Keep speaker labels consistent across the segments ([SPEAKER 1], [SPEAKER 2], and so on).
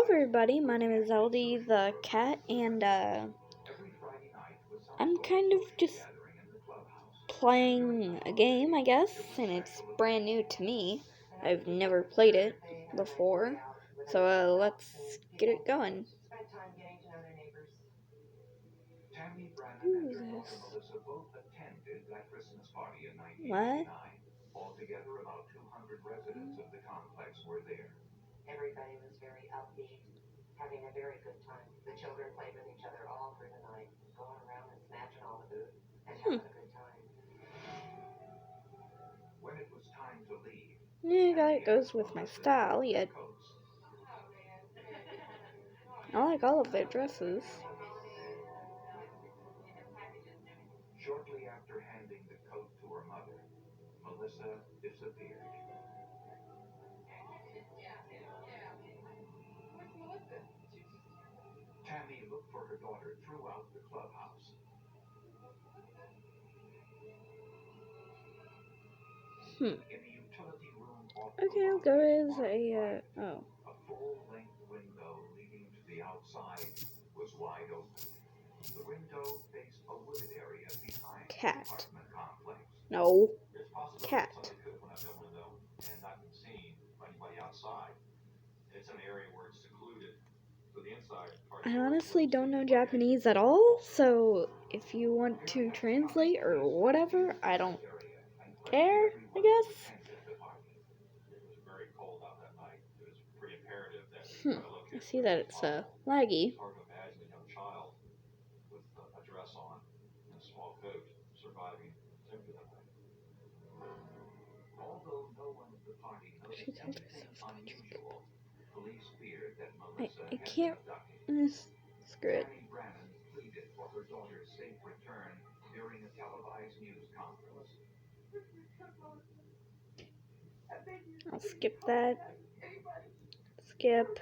[SPEAKER 1] everybody, my name is Zeldy the cat, and I'm kind of just playing a game, I guess, and it's brand new to me. I've never played it before, so let's get it going. Who is this? What?
[SPEAKER 2] Altogether, about 200 residents of the complex were there. Everybody was very upbeat, having a very good time. The children played with each other all through the night, going around and snatching all the food and having a good time. When it was time to leave,
[SPEAKER 1] Yeah, that goes with my style, yet I like all of their dresses.
[SPEAKER 2] Shortly after handing the coat to her mother, Melissa disappeared. Tammy looked for her daughter throughout the clubhouse. In the utility room off
[SPEAKER 1] Okay, I'll go as a,
[SPEAKER 2] a full-length window leading to the outside was wide open. The window faced a wooded area behind
[SPEAKER 1] cat.
[SPEAKER 2] the apartment complex.
[SPEAKER 1] No,
[SPEAKER 2] It's possible
[SPEAKER 1] cat.
[SPEAKER 2] that somebody could have went out that window and not been seen by anybody outside. It's an area where it's secluded. So the inside part
[SPEAKER 1] I honestly don't know Japanese at all, so if you want to translate or whatever, I don't care, I guess.
[SPEAKER 2] It was very cold out that night. It was pretty imperative that
[SPEAKER 1] I see that it's laggy.
[SPEAKER 2] It's hard to imagine a young child with a dress on and a small coat surviving simply that way. Although no one at the party noticed anything unusual, police feared that Melissa
[SPEAKER 1] I
[SPEAKER 2] had
[SPEAKER 1] can't.
[SPEAKER 2] been abducted.
[SPEAKER 1] Screw it.
[SPEAKER 2] Tammy Brannan pleaded for her daughter's safe return during a televised news conference.
[SPEAKER 1] I'll skip that. Skip.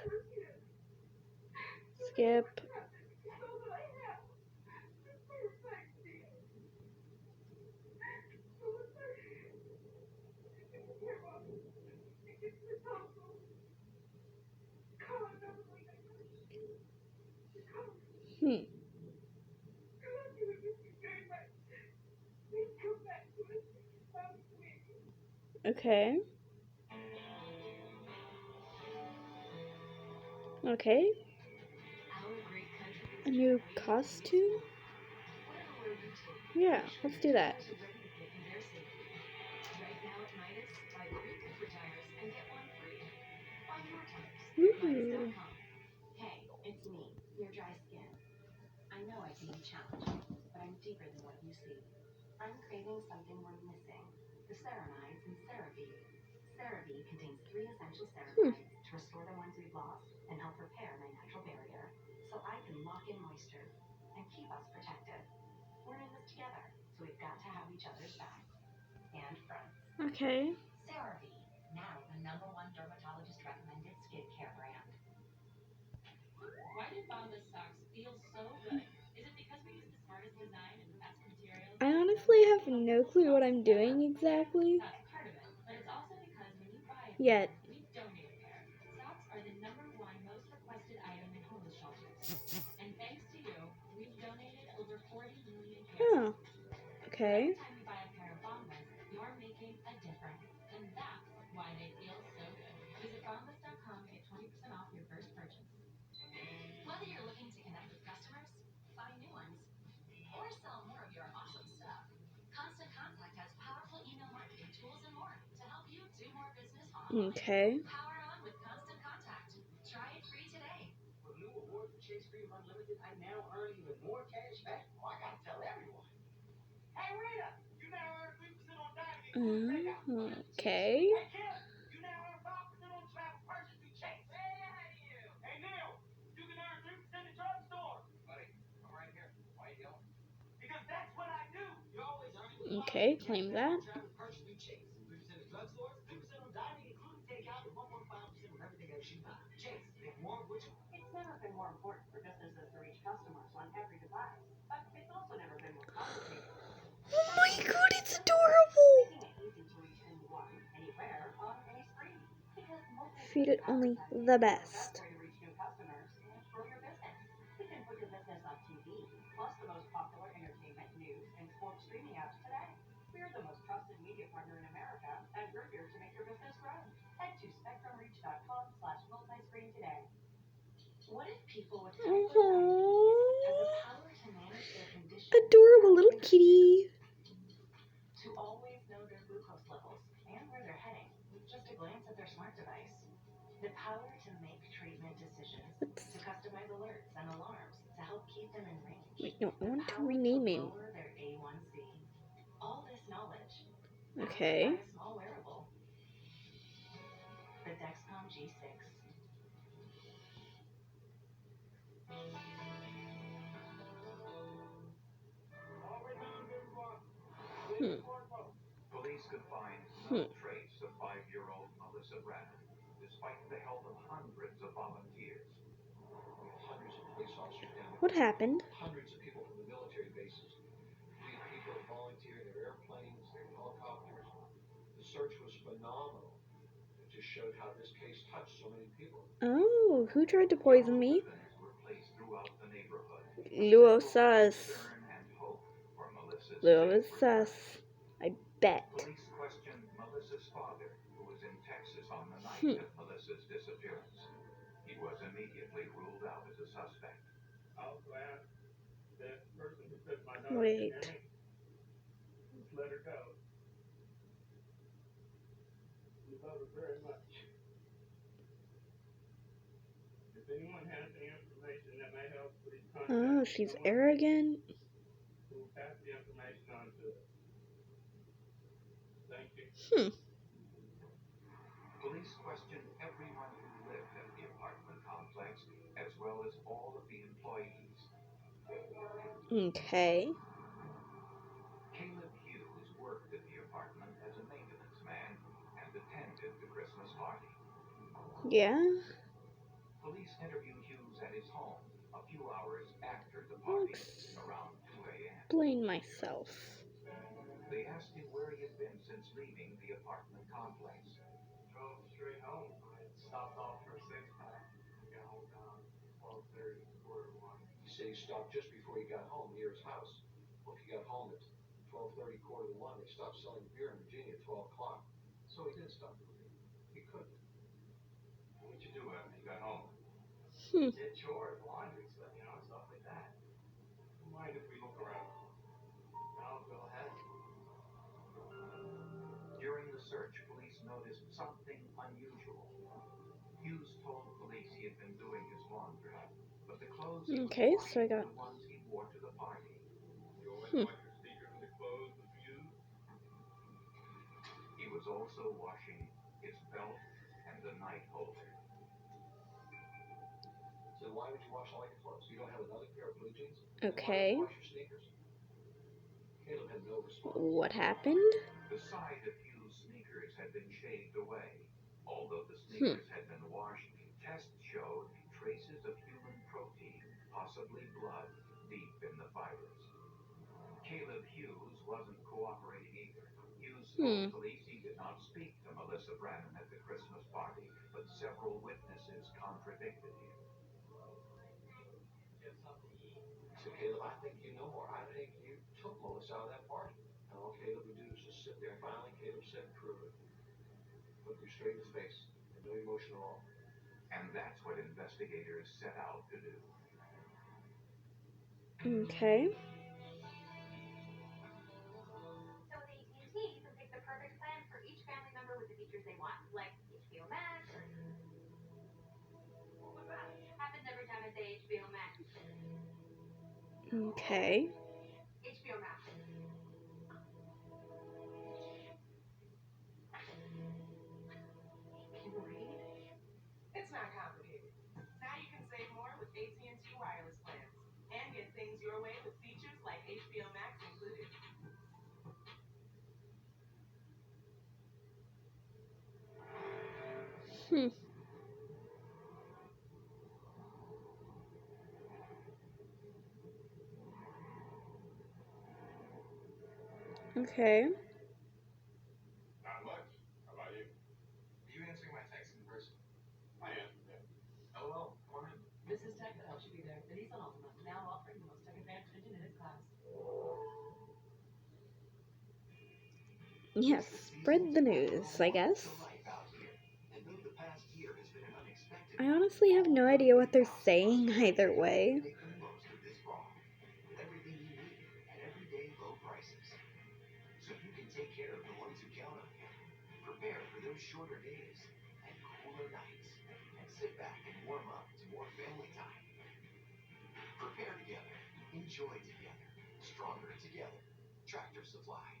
[SPEAKER 1] Skip. Okay. Okay. A new costume? Yeah, let's do that. Ooh.
[SPEAKER 2] Hey, it's me, your dry skin. I know I can be challenging, but I'm deeper than what you see. I'm craving something we're missing. The ceramides in CeraVe. CeraVe contains 3 essential ceramides to restore the ones we've lost and help repair my natural barrier, so I can lock in moisture and keep us protected. We're in this together, so we've got to have each other's backs and fronts.
[SPEAKER 1] Okay.
[SPEAKER 2] CeraVe, now the #1 dermatologist recommended skincare brand. Why do Bombas socks feel so good? Is it because we use the smartest design and best materials?
[SPEAKER 1] I honestly have no clue what I'm doing exactly.
[SPEAKER 2] That's part of it, but it's also because when you buy a
[SPEAKER 1] Yet.
[SPEAKER 2] we donate a pair. Socks are the #1 most requested item in homeless shelters. And thanks to you, we've donated over 40 million pairs.
[SPEAKER 1] Oh. Okay.
[SPEAKER 2] Every time you buy a pair of Bombas, you're making a difference. And that's why they feel so good. Visit bombas.com to get 20% off your first purchase. Whether you're looking to connect with customers, find new ones, or sell more of your awesome stuff, Constant Contact has powerful email marketing tools and more to help you do more business online.
[SPEAKER 1] Okay.
[SPEAKER 2] Power on with Constant Contact. Try it free today. With new award from Chase Freedom Unlimited, I now earn even more cash back. Oh, I gotta tell everyone. Hey, Rita, you now earn 3% on dining.
[SPEAKER 1] Okay.
[SPEAKER 2] Hey, Kim, you now earn 5% on travel purchase through Chase. Way ahead of you. Hey, Neil, you can earn 3% at drugstore. Buddy, I'm right here. Why you yelling? Because that's what I do. You always earn.
[SPEAKER 1] Okay, claim that.
[SPEAKER 2] Travel purchase through Chase. 3% at drugstores, 3% on dining, including takeout, and 1.5% of everything else you buy. Chase, make more of which. It's never been more important for businesses to reach customers on every device, but it's also never been more complicated.
[SPEAKER 1] Oh my god, it's adorable!
[SPEAKER 2] Making it easy to reach anyone, anywhere, on any screen. Because
[SPEAKER 1] Feed it only the best.
[SPEAKER 2] plus the most popular entertainment, news, and sports streaming apps today. We're the most trusted media partner in America, and we're here to make your business grow. Head to spectrumreach.com/multiscreen today. What if people with type 1 diabetes had the
[SPEAKER 1] Aww.
[SPEAKER 2] power to manage their condition
[SPEAKER 1] Adorable
[SPEAKER 2] without
[SPEAKER 1] little kitty.
[SPEAKER 2] to always know their glucose levels and where they're heading with just a glance at their smart device? The power to make treatment decisions, to customize alerts and alarms to help keep them in range.
[SPEAKER 1] Wait, no, I
[SPEAKER 2] The
[SPEAKER 1] want to
[SPEAKER 2] power
[SPEAKER 1] rename
[SPEAKER 2] to
[SPEAKER 1] him.
[SPEAKER 2] lower their A1C. All this knowledge
[SPEAKER 1] Okay.
[SPEAKER 2] powered by a small wearable. The Dexcom G6.
[SPEAKER 1] Hmm.
[SPEAKER 3] Police could find no trace of 5-year-old Melissa Brannon, despite the help of hundreds of volunteers. Hundreds of police officers down there.
[SPEAKER 1] What happened?
[SPEAKER 3] Hundreds of people from the military bases. People volunteering their airplanes, their helicopters. The search was phenomenal. It just showed how this case touched so many people.
[SPEAKER 1] Oh, who tried to poison me?
[SPEAKER 3] Weapons were placed throughout the neighborhood.
[SPEAKER 1] Luo sus.
[SPEAKER 3] Concern and hope for Melissa's
[SPEAKER 1] Luo is
[SPEAKER 3] safe
[SPEAKER 1] sus. I bet.
[SPEAKER 3] Police questioned Melissa's father, who was in Texas on the night of Melissa's disappearance. He was immediately ruled out as a suspect.
[SPEAKER 4] I'll glad that person who took my daughter
[SPEAKER 1] Wait.
[SPEAKER 4] just let her go. We love her very much. If anyone has any information that may help, please contact
[SPEAKER 1] Oh, she's
[SPEAKER 4] someone
[SPEAKER 1] arrogant.
[SPEAKER 4] who will pass the information on to us. Thank you.
[SPEAKER 3] Police questioned everyone who lived at the apartment complex, as well as all of the employees.
[SPEAKER 1] Okay.
[SPEAKER 3] Caleb Hughes worked at the apartment as a maintenance man and attended the Christmas party.
[SPEAKER 1] Yeah.
[SPEAKER 3] Police interviewed Hughes at his home a few hours after the party, around 2 a.m.
[SPEAKER 1] Explain myself.
[SPEAKER 3] They asked him where he had been since leaving the apartment complex.
[SPEAKER 4] Drove straight home. I stopped off for a six-pack. Got home around 12:30, quarter to 1.
[SPEAKER 3] He said he stopped just before he got home near his house. Well, if he got home at 12:30, quarter to 1, they stopped selling beer in Virginia at 12 o'clock. So he didn't stop doing it. He couldn't.
[SPEAKER 4] What'd you do after you got home?
[SPEAKER 3] Did chores, laundry, stuff, stuff like that.
[SPEAKER 4] Mind if we look around?
[SPEAKER 3] No, go ahead. During the search, police noticed something unusual. Hughes told police he had been doing his laundry, but the clothes he
[SPEAKER 1] Okay,
[SPEAKER 3] was
[SPEAKER 1] so I got.
[SPEAKER 3] were the ones he wore to the party.
[SPEAKER 4] You always wash your sneakers and the clothes with you?
[SPEAKER 3] He was also washing his belt and the knife holder. So why would you wash all your clothes? You don't have another pair of blue jeans?
[SPEAKER 1] Okay.
[SPEAKER 3] Why would you wash your sneakers? Caleb had no response.
[SPEAKER 1] What happened?
[SPEAKER 3] The side of Hughes' sneakers had been shaved away. Although the sneakers had been washed, tests showed traces of human protein, possibly blood, deep in the fibers. Caleb Hughes wasn't cooperating either. Hughes told police he did not speak to Melissa Brannon at the Christmas party, but several witnesses contradicted him. So Caleb, I think you know more. I think you took Melissa out of that party. And all Caleb would do was just sit there. Finally, Caleb said, prove it. Looked you straight in his face. And no emotion at all. And that's what investigators set out to do.
[SPEAKER 1] Okay.
[SPEAKER 2] So with AT&T, you can pick the perfect plan for each family member with the features they want, like HBO Max or... What was that? Happens every time I say HBO Max.
[SPEAKER 1] Okay.
[SPEAKER 2] HBO Max. Can you read? It's not complicated. Now you can save more with AT&T wireless plans and get things your way with features like HBO Max included.
[SPEAKER 1] Okay.
[SPEAKER 4] Not much. How about you?
[SPEAKER 3] Are you answering my text in person?
[SPEAKER 4] I am. Yeah.
[SPEAKER 3] Hello, come on in.
[SPEAKER 2] This is tech that helps you be there. The Nissan Altima, now offering the most tech advantage minute class.
[SPEAKER 1] Yes, spread the news, I guess. I honestly have no idea what they're saying either way.
[SPEAKER 3] Everything you need at everyday low prices. So you can take care of the ones who count on you. Prepare for those shorter days and cooler nights. And sit back and warm up to more family time. Prepare together. Enjoy together. Stronger together. Tractor Supply.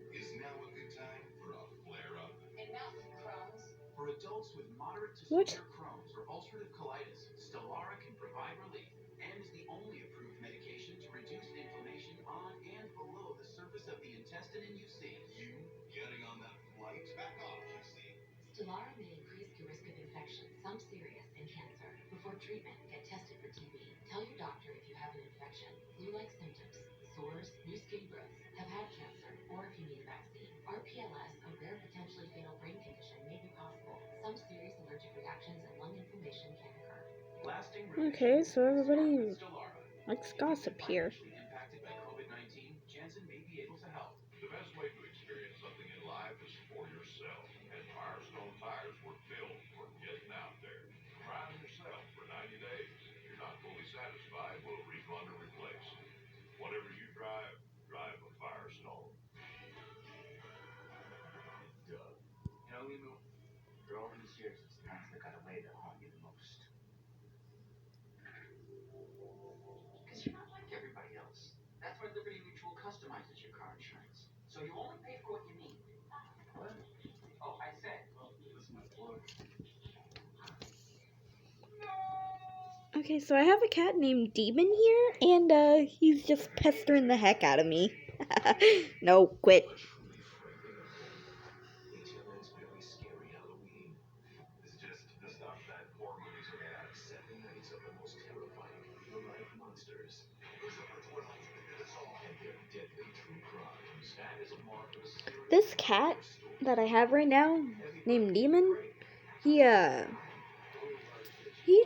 [SPEAKER 3] Is now a good time for a flare-up?
[SPEAKER 2] Enough, Crohn's.
[SPEAKER 3] For adults with moderate to
[SPEAKER 1] What?
[SPEAKER 3] severe Crohn's or ulcerative colitis, Stelara can provide relief and is the only approved medication to reduce inflammation on and below the surface of the intestine in UC. You getting on that flight? Back off, UC.
[SPEAKER 2] Stelara may increase your risk of infection, some serious, and cancer. Before treatment, get tested for TB. Tell your doctor if you have an infection, flu-like symptoms, sores, new skin growths, have had cancer, or if you need a vaccine. RPLS, a rare potentially fatal brain condition, may be possible. Some serious allergic reactions and lung inflammation can occur.
[SPEAKER 3] Lasting
[SPEAKER 1] Okay, so
[SPEAKER 3] remission
[SPEAKER 1] everybody
[SPEAKER 3] Stelara.
[SPEAKER 1] likes gossip here.
[SPEAKER 3] Impacted by COVID-19, Janssen may be able to help. The best way to experience something in life is for yourself. And Firestone tires were built for getting out there. Try them yourself for 90 days. If you're not fully satisfied, we'll refund or replace. Whatever you drive, drive a Firestone. Duh. You know, Limu, for all these years, it's the ones that got away that haunt you the most. Because you're not like everybody else. That's why Liberty Mutual customizes your car insurance. So you only pay for what you need. What? Oh, I said. Well, listen, my boy.
[SPEAKER 1] Okay, so I have a cat named Demon here, and he's just pestering the heck out of me. No, quit.
[SPEAKER 3] HLN's very scary Halloween. It's just the stuff that horror movies are made out of. 7 nights of the most terrifying real-life monsters. And their deadly true crimes. That is a marvelous series.
[SPEAKER 1] This cat that I have right now, named Demon, he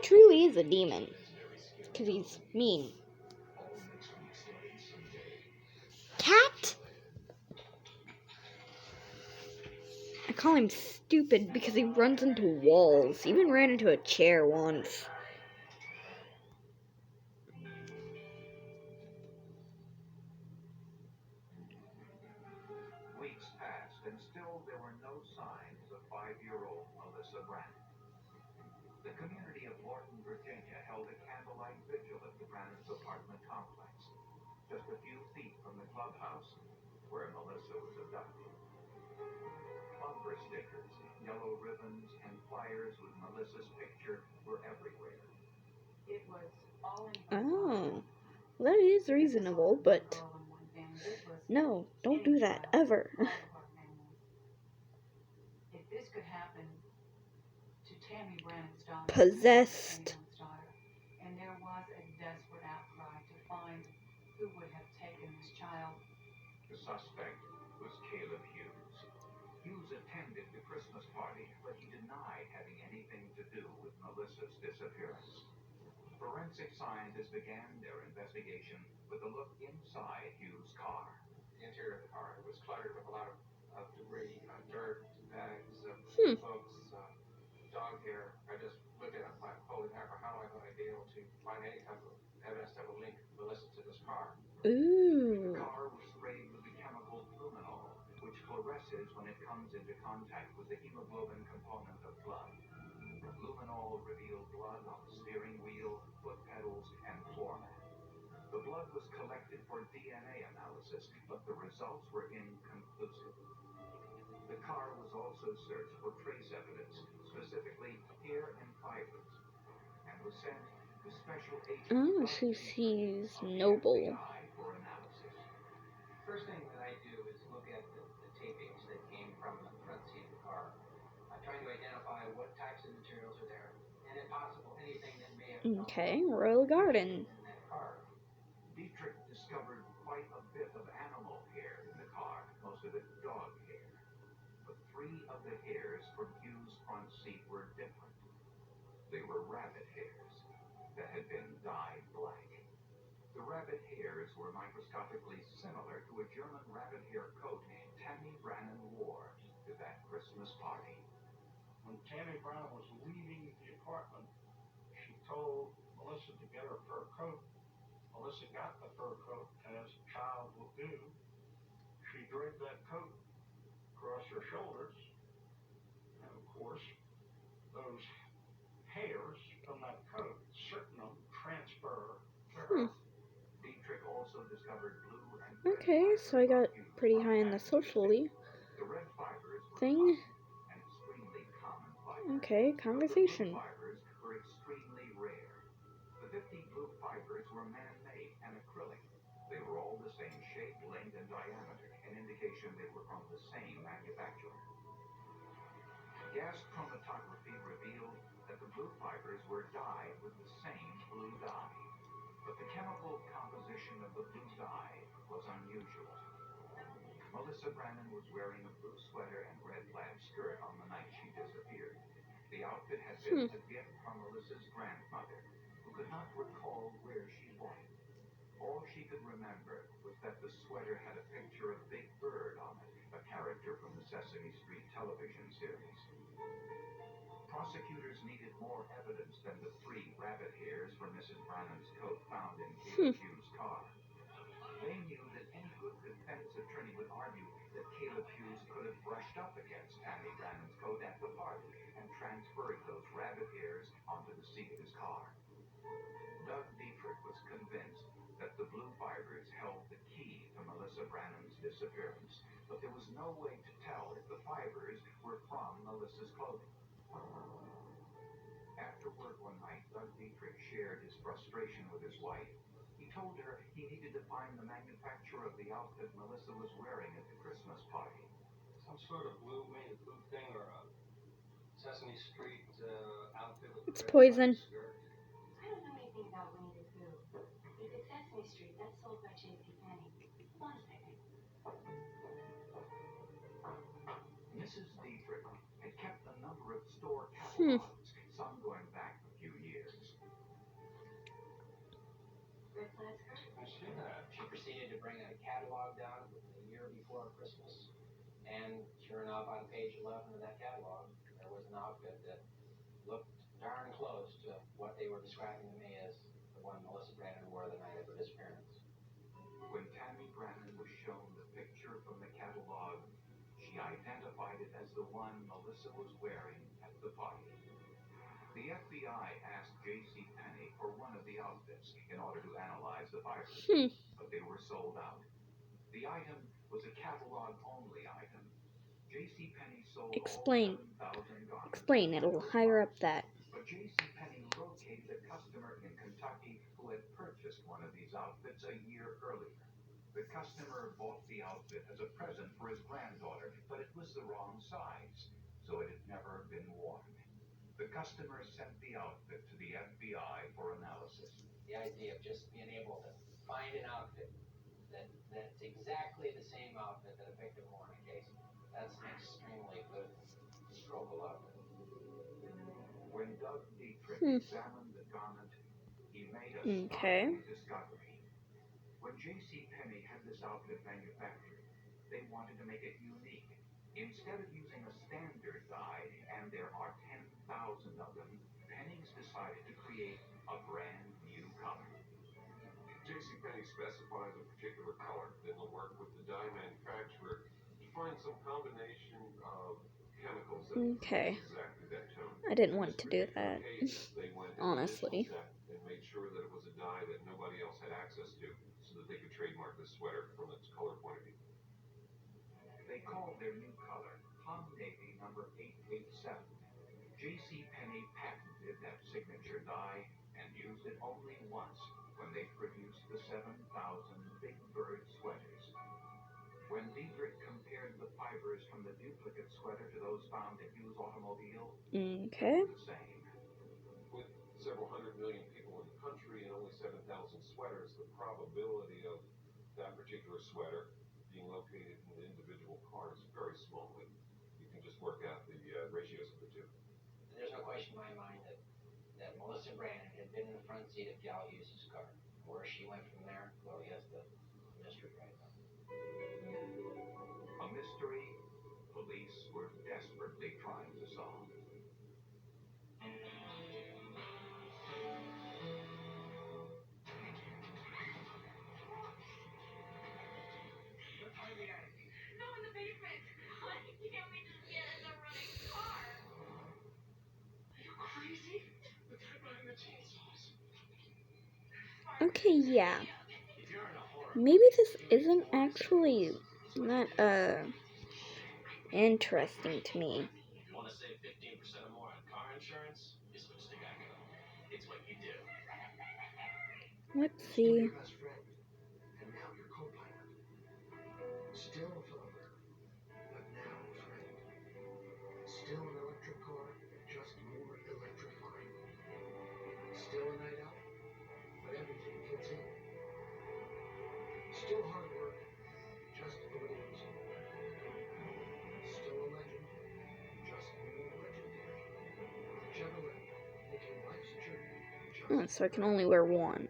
[SPEAKER 1] truly is a demon. Because he's mean. Cat? I call him stupid because he runs into walls. He even ran into a chair once.
[SPEAKER 3] Weeks passed, and still there were no signs of 5-year-old Melissa Brannon. The community of Lorton, Virginia held a candlelight vigil at the Brannon's apartment complex, just a few feet from the clubhouse where Melissa was abducted. Bumper stickers, yellow ribbons, and flyers with Melissa's picture were everywhere.
[SPEAKER 2] It was all in
[SPEAKER 1] Oh, that is reasonable, but no, don't do that, ever.
[SPEAKER 2] If this could happen to Tammy Brannon's daughter,
[SPEAKER 1] Possessed.
[SPEAKER 2] and there was a desperate outcry to find who would have taken this child.
[SPEAKER 3] The suspect was Caleb Hughes. Hughes attended the Christmas party, but he denied having anything to do with Melissa's disappearance. Forensic scientists began their investigation with a look inside Hughes' car. The interior of the car was cluttered with a lot of debris, dirt, bags, books, dog hair. I just looked at it like, holy mackerel, how am I going to be able to find any type of evidence that will link Melissa to this car?
[SPEAKER 1] Ooh.
[SPEAKER 3] The car was sprayed with the chemical luminol, which fluoresces when it comes into contact with the hemoglobin component of blood. Luminol revealed blood on the steering wheel, foot pedals, and floor mat. The blood was collected for DNA analysis, but the results were inconclusive. The car was also searched for trace evidence, specifically hair and fibers, and was sent to special agents.
[SPEAKER 1] Oh, so she's noble.
[SPEAKER 3] For analysis. First thing that I do is look at the tapings that came from the front seat of the car. I'm trying to identify what types of materials are there, and if possible, anything that may have
[SPEAKER 1] Okay, Royal Garden.
[SPEAKER 3] in that car. Dietrich discovered quite a bit of animal hair in the car, most of it dog hair. But 3 of the hairs from Hughes' front seat were different. They were rabbit hairs that had been dyed black. The rabbit hairs were microscopically similar to a German rabbit hair coat Tammy Brannan wore to that Christmas party.
[SPEAKER 5] When Tammy Brown was leaving the apartment, she told Melissa to get her fur coat. Melissa got the fur coat, as a child will do. She draped that coat across her shoulders, and of course, those hairs from that coat, certain of them transfer to her.
[SPEAKER 3] Dietrich also discovered blue and red
[SPEAKER 1] Okay, so I got pretty high in the socially
[SPEAKER 3] The red fibers were
[SPEAKER 1] thing.
[SPEAKER 3] an extremely common fiber.
[SPEAKER 1] Okay,
[SPEAKER 3] But the
[SPEAKER 1] conversation.
[SPEAKER 3] blue fibers were extremely rare. The 50 blue fibers were man-made and acrylic. They were all the same shape, length, and diameter, an indication they were from the same manufacturer. Gas chromatography revealed that the blue fibers were dyed with the same blue dye. But the chemical composition of the blue dye was unusual. Melissa Brannan was wearing a blue sweater and red plaid skirt on the night she disappeared. The outfit had been a gift from Melissa's grandmother, who could not recall where she bought it. All she could remember was that the sweater had a picture of Big Bird on it, a character from the Sesame Street television series. Prosecutors needed more evidence than the 3 rabbit hairs from Mrs. Brannan's coat found in Caleb Hughes' car. They knew that any good defense attorney would argue that Caleb Hughes could have brushed up against Tammy Brannan's coat at the party and transferred those rabbit hairs onto the seat of his car. Doug Dietrich was convinced that the blue fibers held the key to Melissa Brannan's disappearance, but there was no way to tell if the fibers were from Melissa's clothing. After work one night, Doug Dietrich shared his frustration with his wife. He told her he needed to find the manufacturer of the outfit Melissa was wearing at the Christmas party.
[SPEAKER 5] Some sort of blue thing or a Sesame Street outfit with
[SPEAKER 1] It's
[SPEAKER 5] red
[SPEAKER 1] poison.
[SPEAKER 5] skirt.
[SPEAKER 2] I don't know anything about Winnie the Pooh. If it's Sesame Street, that's sold by JCPenney. One second.
[SPEAKER 3] Mrs. Dietrich had kept a number of store catalogs, some going back a few years.
[SPEAKER 2] Red plaid skirt?
[SPEAKER 5] I see that.
[SPEAKER 6] She proceeded to bring a catalog down the year before Christmas, and sure enough, on page 11 of that catalog, there was an outfit that looked darn close to what they were describing to me as the one Melissa Brannan wore the night of her disappearance.
[SPEAKER 3] When Tammy Brannan was shown the picture from the catalog, she identified it as the one Melissa was wearing at the party. The FBI asked J.C. Penney for one of the outfits in order to analyze the fibers, but they were sold out. The item was a catalog-only item. J.C. Penney sold
[SPEAKER 1] Explain.
[SPEAKER 3] all 7,000 garments.
[SPEAKER 1] Explain, it'll higher up that.
[SPEAKER 3] But J.C. Penney located a customer in Kentucky who had purchased one of these outfits a year earlier. The customer bought the outfit as a present for his granddaughter, but it was the wrong size, so it had never been worn. The customer sent the outfit to the FBI for analysis.
[SPEAKER 6] The idea of just being able to find an outfit that's exactly the same outfit that a victim wore in a case, that's an extremely good stroke of luck.
[SPEAKER 3] When Doug Dietrich examined the garment, he made a
[SPEAKER 1] Okay.
[SPEAKER 3] startling discovery. When J.C. Penney had this outfit manufactured, they wanted to make it unique. Instead of using a standard dye, and there are 10,000 of them, Penney's decided to create a brand new color.
[SPEAKER 7] JCPenney specifies a particular color that will work with the dye manufacturer to find some combination of chemicals that
[SPEAKER 1] Okay.
[SPEAKER 7] exactly that tone.
[SPEAKER 1] I didn't want to do that,
[SPEAKER 7] They went
[SPEAKER 1] honestly.
[SPEAKER 7] and made sure that it was a dye that nobody else had access to, so that they could trademark this sweater from its color point of view.
[SPEAKER 3] They called their new color Hum Navy number 887. J.C. Penney patented that signature dye and used it only once when they produced the 7,000 Big Bird sweaters. When Dietrich compared the fibers from the duplicate sweater to those found in Hughes' automobile,
[SPEAKER 1] Okay.
[SPEAKER 3] they were the same.
[SPEAKER 7] With several hundred million people in the country and only 7,000 sweaters, the probability of that particular sweater being located in an individual car is very small. And you can just work out the ratios of the two.
[SPEAKER 6] There's no question in my mind that Melissa Brannan had been in the front seat of Gal Hughes' car. Where she went from there, well, he has the mystery right now.
[SPEAKER 3] A mystery police were desperately trying to solve.
[SPEAKER 2] No, in the basement. Why can't we just get in the running car? Are you crazy?
[SPEAKER 4] The guy behind the chainsaws.
[SPEAKER 1] Okay, yeah.
[SPEAKER 4] If you're in a horror,
[SPEAKER 1] Maybe this isn't actually that interesting to me.
[SPEAKER 4] want to save 15% or more on car insurance? You switch to Geico. It's what you do.
[SPEAKER 1] Let's see.
[SPEAKER 8] Your best friend, and now your co-pilot. Still a father, but now a friend. Still an electric car, just more electrifying. Still a night out, but everything fits in. Still hard work, just a little easier. Still a legend, just more legendary. Chevrolet, making life's journey just
[SPEAKER 1] So I can only wear one.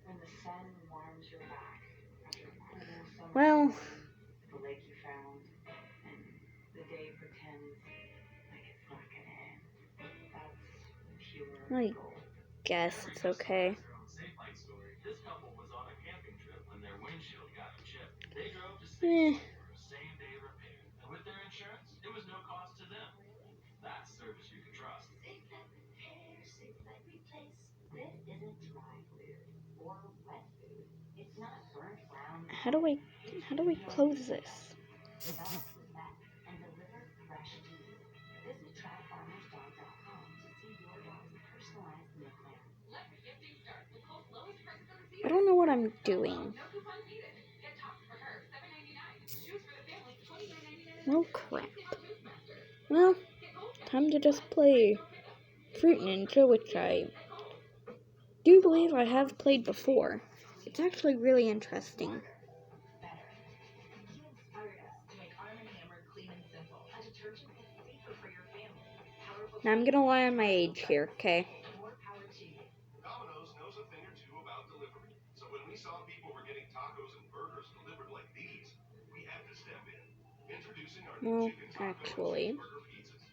[SPEAKER 2] When the sun warms your back after a cool summer
[SPEAKER 1] Well,
[SPEAKER 2] day, the lake you found, and the day pretends like it's not gonna end. That's pure
[SPEAKER 1] I
[SPEAKER 2] gold.
[SPEAKER 1] guess it's okay.
[SPEAKER 4] This couple was on a camping trip when their windshield got chipped. They drove to
[SPEAKER 1] Eh.
[SPEAKER 4] Safeway for a same-day repair, and with their insurance, it was no cost to them. That's service you can trust.
[SPEAKER 2] Safe like repair, safe like replace. This isn't dry food or wet food. It's not burnt brown.
[SPEAKER 1] How do we close this?
[SPEAKER 2] Develop with vet and deliver fresh to you. Visit tryfarmersdog.com to see your dog's personalized meal plan. Let the gifting start. Nicole's lowest price of the season.
[SPEAKER 1] I don't know what I'm doing.
[SPEAKER 2] No coupons needed. Get tops for her, $7.99. Shoes for the family, $29.99.
[SPEAKER 1] Oh crap. Well, time to just play Fruit Ninja, which I do believe I have played before. It's actually really interesting.
[SPEAKER 2] You inspired us to make Arm & Hammer clean and simple. A detergent that's safer for your family. Powerful.
[SPEAKER 1] Now I'm gonna lie on my age here, okay?
[SPEAKER 2] More power to you.
[SPEAKER 7] Domino's knows a thing or two about delivery. So when we saw people were getting tacos and burgers delivered like these, we had to step in. Introducing our new
[SPEAKER 1] Well,
[SPEAKER 7] chicken taco
[SPEAKER 1] actually,
[SPEAKER 7] and cheeseburger pizzas.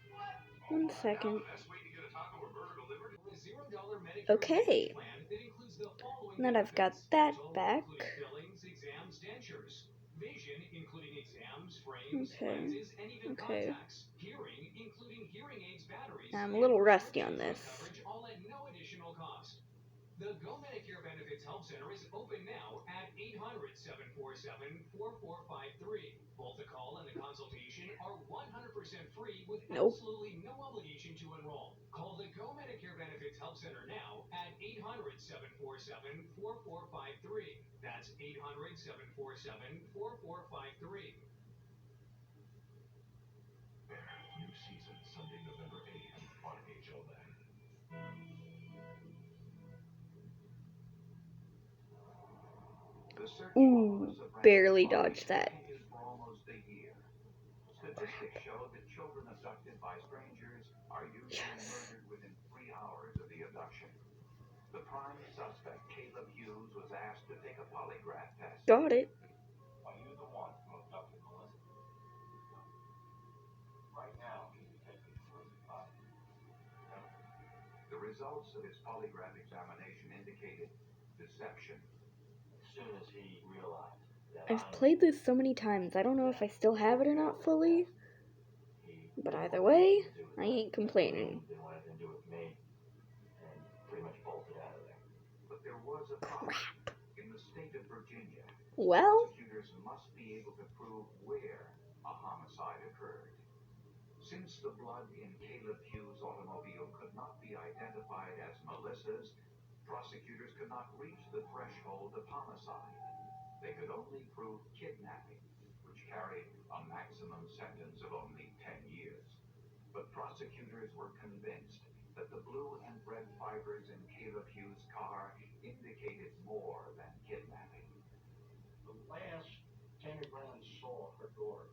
[SPEAKER 1] one
[SPEAKER 7] Now
[SPEAKER 1] second.
[SPEAKER 7] the best way to get a taco or burger delivered is
[SPEAKER 4] $0 Medicare
[SPEAKER 1] Okay.
[SPEAKER 4] plan that includes the following
[SPEAKER 1] Now that I've got that back.
[SPEAKER 4] including fillings, exams, dentures. Vision, including exams, frames,
[SPEAKER 1] Okay.
[SPEAKER 4] lenses, and even
[SPEAKER 1] Okay.
[SPEAKER 4] contacts. Hearing, including hearing aids, batteries.
[SPEAKER 1] I'm a little
[SPEAKER 4] and
[SPEAKER 1] rusty on
[SPEAKER 4] prescriptions
[SPEAKER 1] this.
[SPEAKER 4] coverage, all at no additional cost. The Go Medicare Benefits Help Center is open now at 800-747-4453. Both the call and the consultation are 100% free with
[SPEAKER 1] Nope.
[SPEAKER 4] absolutely no obligation to enroll. Call the Go Medicare Benefits Help Center now at 800-747-4453. That's 800-747-4453.
[SPEAKER 3] New season Sunday, November 8th on HLN. The search
[SPEAKER 1] Ooh, barely dodged that.
[SPEAKER 3] For almost a year. Statistics show that children abducted by strangers are usually murdered within 3 hours of the abduction. The prime suspect, Caleb Hughes, was asked to take a polygraph test.
[SPEAKER 1] Got it.
[SPEAKER 5] Are you the one who abducted Melissa? No. Right now, he's detecting Melissa's body. No.
[SPEAKER 3] The results of his polygraph examination indicated deception.
[SPEAKER 5] As soon as he realized that
[SPEAKER 1] I've played this so many times, I don't know if I still have it or not fully. But either way, I ain't complaining.
[SPEAKER 5] didn't want anything to do with me, and pretty much bolted out of there.
[SPEAKER 3] But there was a problem. In the state of Virginia,
[SPEAKER 1] Well,
[SPEAKER 3] prosecutors must be able to prove where a homicide occurred. Since the blood in Caleb Hughes' automobile could not be identified as Melissa's, prosecutors could not reach the threshold of homicide. They could only prove kidnapping, which carried a maximum sentence of only 10 years. But prosecutors were convinced that the blue and red fibers in Caleb Hughes' car indicated more than kidnapping.
[SPEAKER 5] The last Tammy Brown saw her daughter,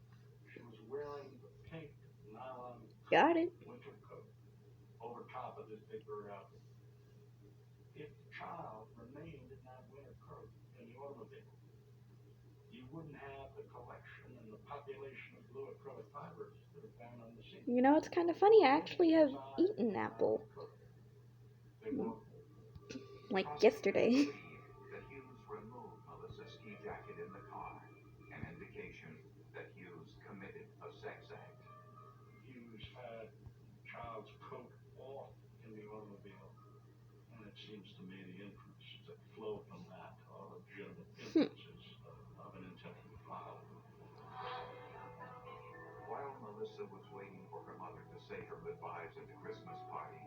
[SPEAKER 5] she was wearing a pink nylon
[SPEAKER 1] got it.
[SPEAKER 5] winter coat over top of this big bird outfit. if the child remained in that winter coat in the automobile, you wouldn't have the collection and the population of blue acrylic fibers that are found on the seat.
[SPEAKER 1] You know, it's kind of funny. I actually have eaten an apple.
[SPEAKER 5] They were
[SPEAKER 1] Like yesterday.
[SPEAKER 3] That Hughes removed Melissa's ski jacket in the car, an indication that Hughes committed a sex act.
[SPEAKER 5] Hughes had the child's coat off in the automobile, and it seems to me the inferences that flow from that are legitimate inferences of an intent to defile.
[SPEAKER 3] While Melissa was waiting for her mother to say her goodbyes at the Christmas party,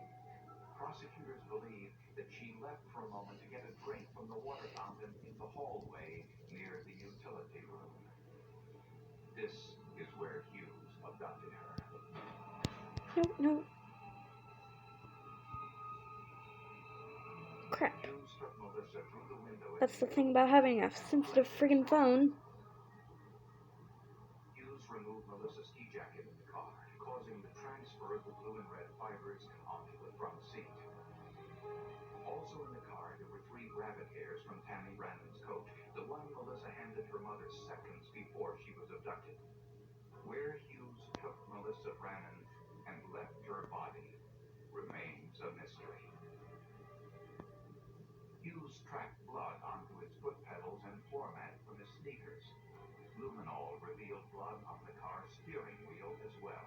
[SPEAKER 3] prosecutors believe that she left for a moment to get a drink from the water fountain in the hallway near the utility room. This is where Hughes abducted her.
[SPEAKER 1] No. Crap.
[SPEAKER 3] Hughes took Melissa through the window.
[SPEAKER 1] That's the thing about having a sensitive friggin' phone.
[SPEAKER 3] Hughes removed Melissa's ski jacket in the car, causing the transfer of the blue and red fibers onto the front seat. Also in the car, there were 3 rabbit hairs from Tammy Brandon's coat, the one Melissa handed her mother seconds before she was abducted. Where Hughes took Melissa Brannon and left her body remains a mystery. Hughes tracked blood onto its foot pedals and floor mat from his sneakers. Luminol revealed blood on the car's steering wheel as well.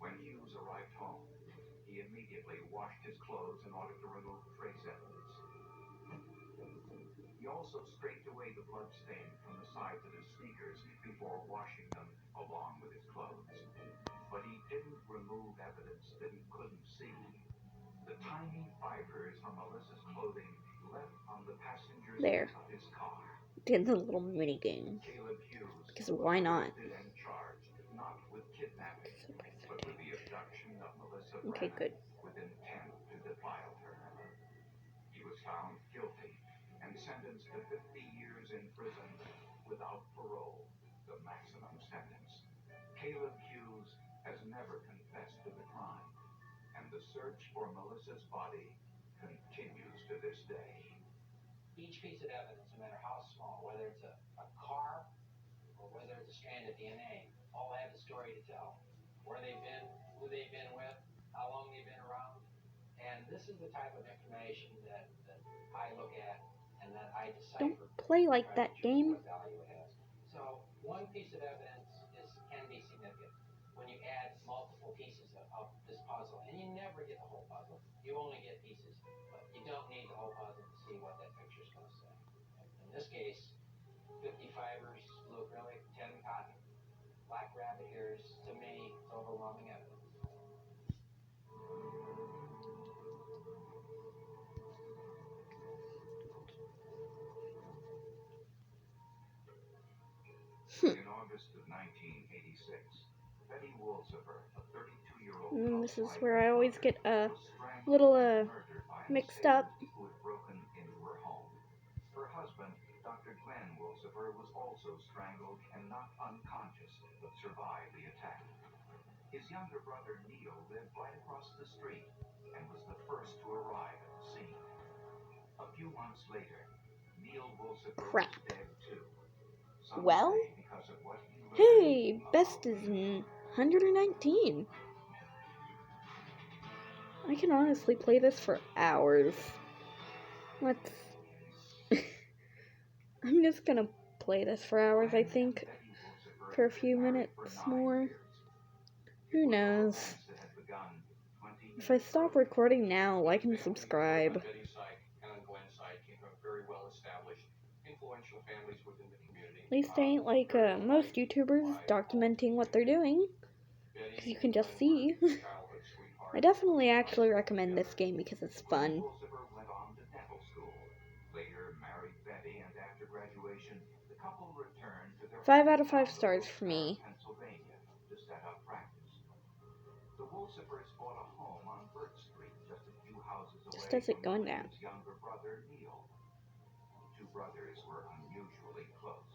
[SPEAKER 3] When Hughes arrived home, he immediately washed his clothes in order to remove trace evidence. He also scraped away the blood stain from the sides of his sneakers before washing them along with his clothes. But he didn't remove evidence that he couldn't see. The tiny fibers from Melissa's clothing left on the passenger
[SPEAKER 1] There.
[SPEAKER 3] seat of his car.
[SPEAKER 1] Did the little mini game.
[SPEAKER 3] Caleb Hughes
[SPEAKER 1] Because why not?
[SPEAKER 3] was arrested and charged not with kidnapping, but with the abduction of Melissa
[SPEAKER 1] Okay,
[SPEAKER 3] Brannon
[SPEAKER 1] good.
[SPEAKER 3] with intent to defile her. He was found guilty and sentenced to 50 years in prison without parole, the maximum sentence. Caleb Hughes has never confessed to the crime, and the search for Melissa's body continues to this day.
[SPEAKER 6] Each piece of evidence, no matter how small, whether it's a car or whether it's a strand of DNA, all have a story to tell. Where they've been, who they've been with, how long they've been around. And this is the type of information that I look at and that I decipher.
[SPEAKER 1] Don't play like that, game.
[SPEAKER 6] What value it has. So one piece of evidence can be significant when you add multiple pieces of this puzzle. And you never get the whole puzzle. You only get pieces. But you don't need the whole puzzle to see what that picture's going to say. In this case, 50 fibers, blue acrylic, 10 cotton, black rabbit hairs. To me, it's overwhelming evidence.
[SPEAKER 3] In August of 1986, Betty Woolsipher, a 32-year-old
[SPEAKER 1] And this is where I always get a little mixed up.
[SPEAKER 3] who had broken into her home. Her husband, Dr. Glenn Woolsipher, was also strangled and knocked unconscious, but survived the attack. His younger brother Neil lived right across the street and was the first to arrive at the scene. A few months later, Neil Woolsipher was dead too. Some
[SPEAKER 1] Well,
[SPEAKER 3] say because of what he learned
[SPEAKER 1] hey,
[SPEAKER 3] about
[SPEAKER 1] best is 119. I can honestly play this for hours. Let's... I'm just gonna play this for hours, I think. For a few minutes more. Who knows? If I stop recording now, like and subscribe.
[SPEAKER 7] Betty's side and on Glenn's side came from very well-established, influential families within the community.
[SPEAKER 1] At least they ain't like most YouTubers documenting what they're doing. Because you can just see. I definitely actually recommend this game because it's fun.
[SPEAKER 3] Went on to dental school. Later married Betty, and after graduation, the couple returned to their
[SPEAKER 1] 5 out of 5 stars for me.
[SPEAKER 3] Pennsylvania to set up practice. The Woolsiphers bought a home on Burt Street, just a few houses away
[SPEAKER 1] Just as it
[SPEAKER 3] from
[SPEAKER 1] going down.
[SPEAKER 3] Glenn's younger brother Neil. The two brothers were unusually close.